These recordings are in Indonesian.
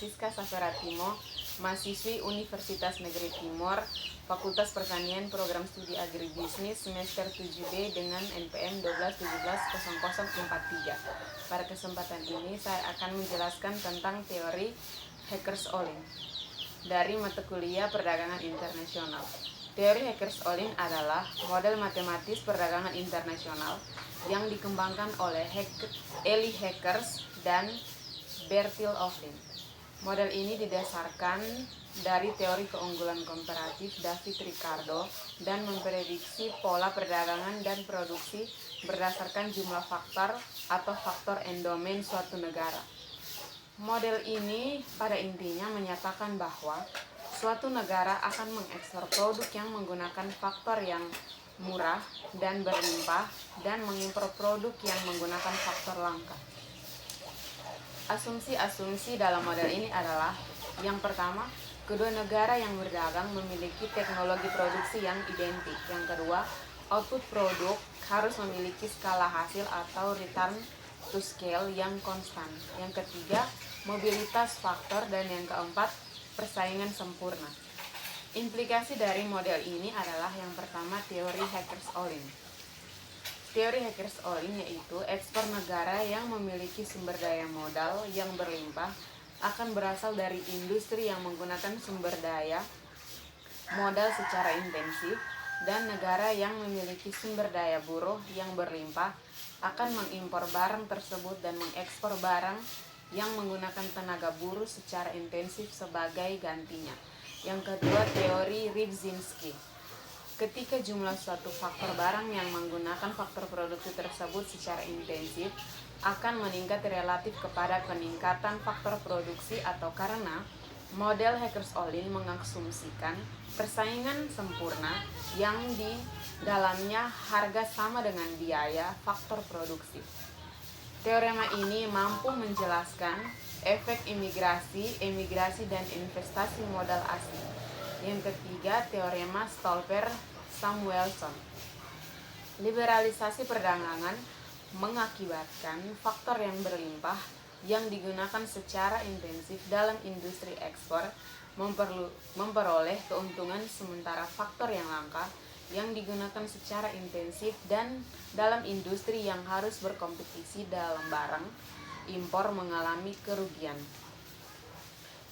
Francisca Saveratimo, mahasiswi Universitas Negeri Timur, Fakultas Pertanian Program Studi Agribisnis semester 7B dengan NPM 12170043. Pada kesempatan ini saya akan menjelaskan tentang teori Hackers-Ollin dari mata kuliah Perdagangan Internasional. Teori Hackers-Ollin adalah model matematis perdagangan internasional yang dikembangkan oleh Eli Hackers dan Bertil Ohlin. Model ini didasarkan dari teori keunggulan komparatif David Ricardo dan memprediksi pola perdagangan dan produksi berdasarkan jumlah faktor atau faktor endomen suatu negara. Model ini pada intinya menyatakan bahwa suatu negara akan mengekspor produk yang menggunakan faktor yang murah dan berlimpah dan mengimpor produk yang menggunakan faktor langka. Asumsi-asumsi dalam model ini adalah: yang pertama, kedua negara yang berdagang memiliki teknologi produksi yang identik. Yang kedua, output produk harus memiliki skala hasil atau return to scale yang konstan. Yang ketiga, mobilitas faktor, dan yang keempat, persaingan sempurna. Implikasi dari model ini adalah yang pertama, teori Hackers-Ollin. Teori Hackers-Ollin yaitu ekspor negara yang memiliki sumber daya modal yang berlimpah akan berasal dari industri yang menggunakan sumber daya modal secara intensif, dan negara yang memiliki sumber daya buruh yang berlimpah akan mengimpor barang tersebut dan mengekspor barang yang menggunakan tenaga buruh secara intensif sebagai gantinya. Yang kedua, teori Rybczynski. Ketika jumlah suatu faktor barang yang menggunakan faktor produksi tersebut secara intensif akan meningkat relatif kepada peningkatan faktor produksi, atau karena model Hackers-Ollin mengasumsikan persaingan sempurna yang di dalamnya harga sama dengan biaya faktor produksi. Teorema ini mampu menjelaskan efek emigrasi dan investasi modal asing. Yang ketiga, teorema Stolper-Samuelson. Liberalisasi perdagangan mengakibatkan faktor yang berlimpah yang digunakan secara intensif dalam industri ekspor memperoleh keuntungan, sementara faktor yang langka yang digunakan secara intensif dan dalam industri yang harus berkompetisi dalam barang impor mengalami kerugian.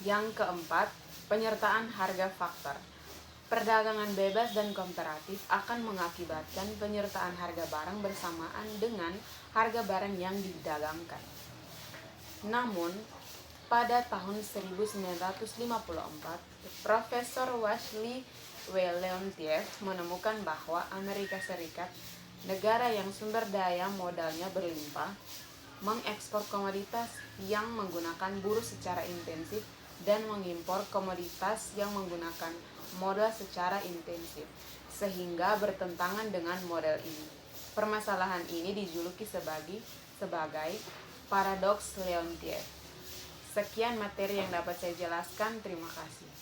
Yang keempat, penyertaan harga faktor. Perdagangan bebas dan komparatif akan mengakibatkan penyertaan harga barang bersamaan dengan harga barang yang didagangkan. Namun, pada tahun 1954, Profesor Washley W. Leontief menemukan bahwa Amerika Serikat, negara yang sumber daya modalnya berlimpah, mengekspor komoditas yang menggunakan buruh secara intensif dan mengimpor komoditas yang menggunakan modal secara intensif, sehingga bertentangan dengan model ini. Permasalahan ini dijuluki sebagai paradoks Leontief. Sekian materi yang dapat saya jelaskan. Terima kasih.